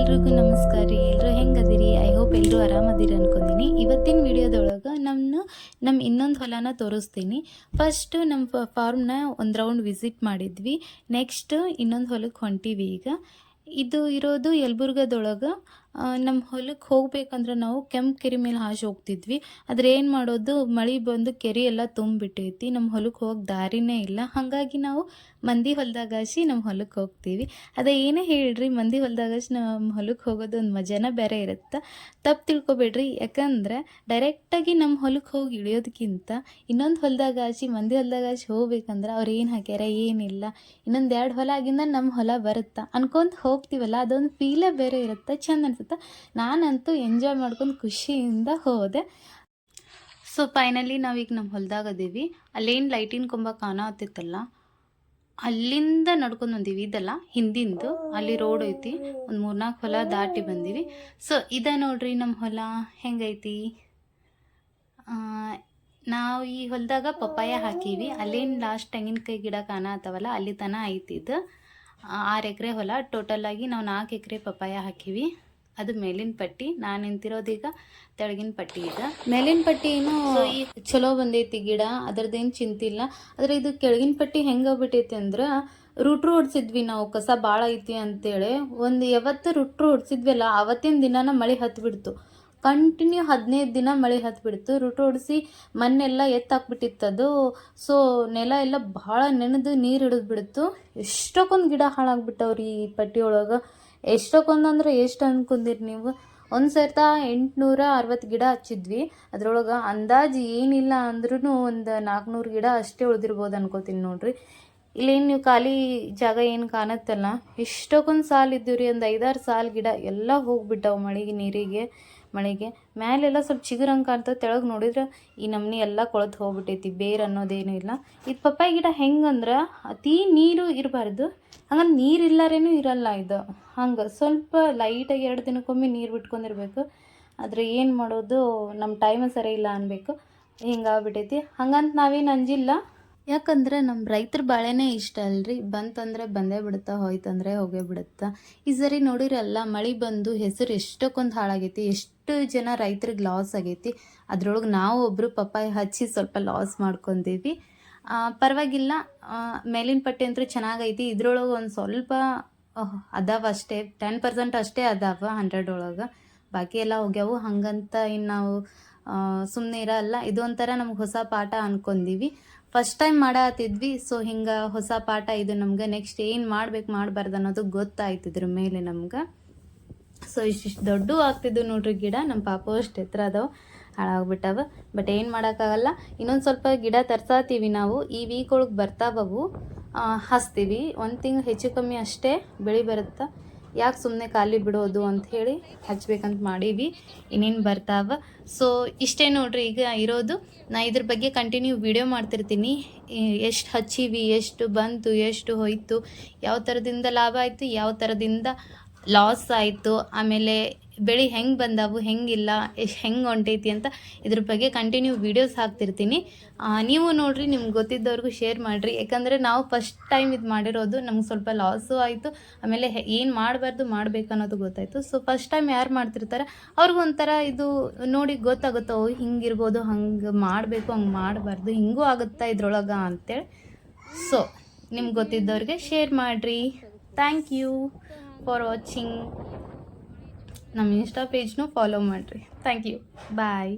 ಎಲ್ರಿಗೂ ನಮಸ್ಕಾರ ರೀ. ಎಲ್ಲರೂ ಹೆಂಗದಿರಿ? ಐ ಹೋಪ್ ಎಲ್ಲರೂ ಆರಾಮದಿರಿ ಅನ್ಕೊಂತೀನಿ. ಇವತ್ತಿನ ವಿಡಿಯೋದೊಳಗೆ ನಮ್ಮ ಇನ್ನೊಂದು ಹೊಲನ ತೋರಿಸ್ತೀನಿ. ಫಸ್ಟ್ ನಮ್ಮ ಫಾರ್ಮ್ನ ಒಂದು ರೌಂಡ್ ವಿಸಿಟ್ ಮಾಡಿದ್ವಿ. ನೆಕ್ಸ್ಟ್ ಇನ್ನೊಂದು ಹೊಲಕ್ಕೆ ಹೊಂಟೀವಿ. ಈಗ ಇದು ಇರೋದು ಯಲಬುರ್ಗದೊಳಗೆ. ನಮ್ಮ ಹೊಲಕ್ಕೆ ಹೋಗ್ಬೇಕಂದ್ರೆ ನಾವು ಕೆಂಪು ಕೆರೆ ಮೇಲೆ ಹಾಸಿ ಹೋಗ್ತಿದ್ವಿ. ಆದರೆ ಏನು ಮಾಡೋದು, ಮಳೆ ಬಂದು ಕೆರೆ ಎಲ್ಲ ತುಂಬಿಬಿಟ್ಟೈತಿ. ನಮ್ಮ ಹೊಲಕ್ಕೆ ಹೋಗಕ್ಕೆ ದಾರಿನೇ ಇಲ್ಲ. ಹಾಗಾಗಿ ನಾವು ಮಂದಿ ಹೊಲದಾಗ ಹಾಸಿ ನಮ್ಮ ಹೊಲಕ್ಕೆ ಹೋಗ್ತೀವಿ. ಅದೇ ಏನೇ ಹೇಳ್ರಿ, ಮಂದಿ ಹೊಲದಾಗ ಹಾಸಿ ನಮ್ಮ ಹೊಲಕ್ಕೆ ಹೋಗೋದು ಒಂದು ಮಜಾನ ಬೇರೆ ಇರುತ್ತೆ. ತಪ್ಪು ತಿಳ್ಕೊಬೇಡ್ರಿ. ಯಾಕಂದ್ರೆ ಡೈರೆಕ್ಟಾಗಿ ನಮ್ಮ ಹೊಲಕ್ಕೆ ಹೋಗಿ ಇಳಿಯೋದಕ್ಕಿಂತ ಇನ್ನೊಂದು ಹೊಲದಾಗ ಹಾಸಿ ಮಂದಿ ಹೊಲದಾಗ ಹಾಸಿ ಹೋಗ್ಬೇಕಂದ್ರೆ ಅವ್ರು ಏನು ಹಾಕ್ಯಾರ ಏನಿಲ್ಲ, ಇನ್ನೊಂದು 2 ಹೊಲ ಆಗಿಂದ ನಮ್ಮ ಹೊಲ ಬರುತ್ತಾ ಅನ್ಕೊಂತ ಹೋಗ್ತೀವಲ್ಲ, ಅದೊಂದು ಫೀಲೇ ಬೇರೆ ಇರುತ್ತೆ, ಚೆಂದ ಅನ್ಸುತ್ತೆ. ನಾನಂತೂ ಎಂಜಾಯ್ ಮಾಡ್ಕೊಂಡು ಖುಷಿಯಿಂದ ಹೋದೆ. ಸೊ ಫೈನಲಿ ನಾವೀಗ ನಮ್ಮ ಹೊಲದಾಗ ಅದೀವಿ. ಅಲ್ಲೇನು ಲೈಟಿನ ಕೊಂಬ ಕಾಣತ್ತಿತ್ತಲ್ಲ, ಅಲ್ಲಿಂದ ನಡ್ಕೊಂಡು ಬಂದೀವಿ. ಇದೆಲ್ಲ ಹಿಂದಿಂದು, ಅಲ್ಲಿ ರೋಡ್ ಐತಿ. ಒಂದು 3-4 ಹೊಲ ದಾಟಿ ಬಂದೀವಿ. ಸೊ ಇದ ನೋಡ್ರಿ ನಮ್ಮ ಹೊಲ ಹೆಂಗೈತಿ. ನಾವು ಈ ಹೊಲದಾಗ ಪಪ್ಪಾಯ ಹಾಕೀವಿ. ಅಲ್ಲೇನು ಲಾಸ್ಟ್ ತೆಂಗಿನಕಾಯಿ ಗಿಡ ಕಾಣತ್ತವಲ್ಲ, ಅಲ್ಲಿ ತನಕ ಐತಿ. ಇದು 6 ಎಕರೆ ಹೊಲ. ಟೋಟಲಾಗಿ ನಾವು 4 ಎಕರೆ ಪಪ್ಪಾಯ ಹಾಕೀವಿ. ಅದು ಮೇಲಿನ ಪಟ್ಟಿ. ನಾನು ನಿಂತಿರೋದೀಗ ತೆಳಗಿನ ಪಟ್ಟಿ. ಈಗ ಮೇಲಿನ ಪಟ್ಟಿ ಏನು ಈ ಚಲೋ ಬಂದೈತಿ ಗಿಡ, ಅದ್ರದ್ದೇನು ಚಿಂತಿಲ್ಲ. ಆದರೆ ಇದು ಕೆಳಗಿನ ಪಟ್ಟಿ ಹೆಂಗಾಗ್ಬಿಟ್ಟೈತಿ ಅಂದ್ರೆ, ರೂಟ್ರು ಹೊಡ್ಸಿದ್ವಿ ನಾವು, ಕಸ ಭಾಳ ಐತಿ ಅಂತೇಳಿ. ಯಾವತ್ತು ರೂಟ್ರು ಹೊಡ್ಸಿದ್ವಲ್ಲ, ಅವತ್ತಿನ ದಿನಾನ ಮಳೆ ಹತ್ಬಿಡ್ತು. ಕಂಟಿನ್ಯೂ 15 ದಿನ ಮಳೆ ಹತ್ಬಿಡ್ತು. ರೂಟ್ರು ಹೊಡಿಸಿ ಮಣ್ಣೆಲ್ಲ ಎತ್ತಾಕ್ಬಿಟ್ಟಿತ್ತದು. ಸೊ ನೆಲ ಎಲ್ಲ ಭಾಳ ನೆನೆದು ನೀರು ಹಿಡಿದ್ಬಿಡ್ತು. ಎಷ್ಟಕ್ಕೊಂದು ಗಿಡ ಹಾಳಾಗ್ಬಿಟ್ಟವ್ರಿ ಈ ಪಟ್ಟಿಯೊಳಗೆ. ಎಷ್ಟಕ್ಕೊಂದಂದ್ರೆ ಎಷ್ಟು ಅನ್ಕೊಂಡಿರಿ ನೀವು? ಒಂದು ಸರ್ತ 860 ಗಿಡ ಹಚ್ಚಿದ್ವಿ. ಅದ್ರೊಳಗೆ ಅಂದಾಜು ಏನಿಲ್ಲ ಅಂದ್ರೂ ಒಂದು 400 ಗಿಡ ಅಷ್ಟೇ ಉಳಿದಿರ್ಬೋದು ಅನ್ಕೋತೀನಿ ನೋಡ್ರಿ. ಇಲ್ಲೇನು ನೀವು ಖಾಲಿ ಜಾಗ ಏನು ಕಾಣತ್ತಲ್ಲ, ಎಷ್ಟಕ್ಕೊಂದು ಸಾಲು ಇದ್ದೀವಿ ರೀ. ಒಂದು 5-6 ಸಾಲು ಗಿಡ ಎಲ್ಲ ಹೋಗ್ಬಿಟ್ಟವು ಮಳೆಗೆ. ಮೇಲೆಲ್ಲ ಸ್ವಲ್ಪ ಚಿಗುರಂಗೆ ಕಾಣ್ತದೆ. ತೆಳಗೆ ನೋಡಿದ್ರೆ ಈ ನಮ್ನಿ ಎಲ್ಲ ಕೊಳೆತು ಹೋಗ್ಬಿಟ್ಟೈತಿ. ಬೇರು ಅನ್ನೋದೇನೂ ಇಲ್ಲ. ಇದು ಪಪ್ಪಾಯಿ ಗಿಡ ಹೆಂಗಂದ್ರೆ, ಅತಿ ನೀರು ಇರಬಾರ್ದು, ಹಂಗಂದ್ರೆ ನೀರು ಇಲ್ಲಾರೇನೂ ಇರಲ್ಲ ಇದು. ಹಂಗೆ ಸ್ವಲ್ಪ ಲೈಟಾಗಿ 2 ದಿನಕ್ಕೊಮ್ಮೆ ನೀರು ಬಿಟ್ಕೊಂಡಿರ್ಬೇಕು. ಆದರೆ ಏನು ಮಾಡೋದು, ನಮ್ಮ ಟೈಮ್ ಸರಿ ಇಲ್ಲ ಅನ್ಬೇಕು. ಹಿಂಗಾಗ್ಬಿಟ್ಟೈತಿ. ಹಂಗಂತ ನಾವೇನು ಅಂಜಿಲ್ಲ, ಯಾಕಂದ್ರೆ ನಮ್ಮ ರೈತರ ಬಾಳೆನೇ ಇಷ್ಟ ಅಲ್ರಿ. ಬಂತಂದ್ರೆ ಬಂದೇ ಬಿಡುತ್ತಾ, ಹೋಯ್ತಂದ್ರೆ ಹೋಗೇ ಬಿಡುತ್ತಾ. ಈ ಸರಿ ನೋಡಿರಲ್ಲ, ಮಳೆ ಬಂದು ಹೆಸರು ಎಷ್ಟಕ್ಕೊಂದು ಹಾಳಾಗೈತಿ. ಎಷ್ಟು ಜನ ರೈತರಿಗೆ ಲಾಸ್ ಆಗೈತಿ. ಅದ್ರೊಳಗೆ ನಾವು ಒಬ್ಬರು ಪಪ್ಪಾಯಿ ಹಚ್ಚಿ ಸ್ವಲ್ಪ ಲಾಸ್ ಮಾಡ್ಕೊಂಡೀವಿ. ಪರವಾಗಿಲ್ಲ, ಮೇಲಿನ ಪಟ್ಟಿ ಅಂತೂ ಚೆನ್ನಾಗೈತಿ. ಇದ್ರೊಳಗೆ ಒಂದು ಸ್ವಲ್ಪ ಅದಾವ ಅಷ್ಟೇ, 10% ಅಷ್ಟೇ ಅದಾವ 100 ಒಳಗೆ. ಬಾಕಿ ಎಲ್ಲ ಹೋಗ್ಯಾವು. ಹಂಗಂತ ಇನ್ನು ನಾವು ಸುಮ್ಮನೆ ಇರಲ್ಲ. ಇದೊಂಥರ ನಮ್ಗೆ ಹೊಸ ಪಾಠ ಅನ್ಕೊಂಡೀವಿ. ಫಸ್ಟ್ ಟೈಮ್ ಮಾಡತ್ತಿದ್ವಿ. ಸೊ ಹಿಂಗೆ ಹೊಸ ಪಾಠ ಇದು ನಮ್ಗೆ. ನೆಕ್ಸ್ಟ್ ಏನು ಮಾಡಬಾರ್ದು ಅನ್ನೋದು ಗೊತ್ತಾಯ್ತು ಇದ್ರ ಮೇಲೆ ನಮ್ಗೆ. ಸೊ ಇಷ್ಟಿಷ್ಟು ದೊಡ್ಡ ಆಗ್ತಿದ್ವು ನೋಡ್ರಿ ಗಿಡ. ನಮ್ಮ ಪಾಪ ಅಷ್ಟು ಎತ್ತರ ಅದಾವೆ, ಹಾಳಾಗ್ಬಿಟ್ಟವ. ಬಟ್ ಏನು ಮಾಡೋಕ್ಕಾಗಲ್ಲ. ಇನ್ನೊಂದು ಸ್ವಲ್ಪ ಗಿಡ ತರ್ಸಾತೀವಿ ನಾವು. ಈ ವೀಕ್ ಒಳಗೆ ಬರ್ತಾವವು, ಹಚ್ತೀವಿ. 1 ತಿಂಗಳು ಹೆಚ್ಚು ಕಮ್ಮಿ ಅಷ್ಟೇ ಬೆಳೆ ಬರುತ್ತೆ. ಯಾಕೆ ಸುಮ್ಮನೆ ಖಾಲಿ ಬಿಡೋದು ಅಂಥೇಳಿ ಹಚ್ಬೇಕಂತ ಮಾಡೀವಿ. ಇನ್ನೇನು ಬರ್ತಾವ. ಸೊ ಇಷ್ಟೇ ನೋಡ್ರಿ ಈಗ ಇರೋದು. ನಾ ಇದ್ರ ಬಗ್ಗೆ ಕಂಟಿನ್ಯೂ ವಿಡಿಯೋ ಮಾಡ್ತಿರ್ತೀನಿ. ಎಷ್ಟು ಹಚ್ಚೀವಿ, ಎಷ್ಟು ಬಂತು, ಎಷ್ಟು ಹೋಯ್ತು, ಯಾವ ಥರದಿಂದ ಲಾಭ ಆಯಿತು, ಯಾವ ಥರದಿಂದ ಲಾಸ್ ಆಯಿತು, ಆಮೇಲೆ ಬೆಳೆ ಹೆಂಗೆ ಬಂದವು, ಹೆಂಗಿಲ್ಲ, ಹೆಂಗೆ ಹೊಂಟೈತಿ ಅಂತ ಇದ್ರ ಬಗ್ಗೆ ಕಂಟಿನ್ಯೂ ವೀಡಿಯೋಸ್ ಹಾಕ್ತಿರ್ತೀನಿ. ನೀವು ನೋಡಿರಿ, ನಿಮ್ಗೆ ಗೊತ್ತಿದ್ದವ್ರಿಗೂ ಶೇರ್ ಮಾಡಿರಿ. ಯಾಕಂದರೆ ನಾವು ಫಸ್ಟ್ ಟೈಮ್ ಇದು ಮಾಡಿರೋದು. ನಮ್ಗೆ ಸ್ವಲ್ಪ ಲಾಸು ಆಯಿತು. ಆಮೇಲೆ ಏನು ಮಾಡಬೇಕು ಅನ್ನೋದು ಗೊತ್ತಾಯಿತು. ಸೊ ಫಸ್ಟ್ ಟೈಮ್ ಯಾರು ಮಾಡ್ತಿರ್ತಾರೆ ಅವ್ರಿಗೂ ಒಂಥರ ಇದು ನೋಡಿ ಗೊತ್ತಾಗುತ್ತೋ, ಹಿಂಗಿರ್ಬೋದು, ಹಂಗೆ ಮಾಡಬೇಕು, ಹಂಗೆ ಮಾಡಬಾರ್ದು, ಹಿಂಗೂ ಆಗುತ್ತಾ ಇದ್ರೊಳಗೆ ಅಂತೇಳಿ. ಸೊ ನಿಮ್ಗೆ ಗೊತ್ತಿದ್ದವ್ರಿಗೆ ಶೇರ್ ಮಾಡಿರಿ. Thank you for watching. ನಮ್ಮ ಇನ್ಸ್ಟಾ ಪೇಜ್ನೂ ಫಾಲೋ ಮಾಡಿರಿ. Thank you. ಬಾಯ್.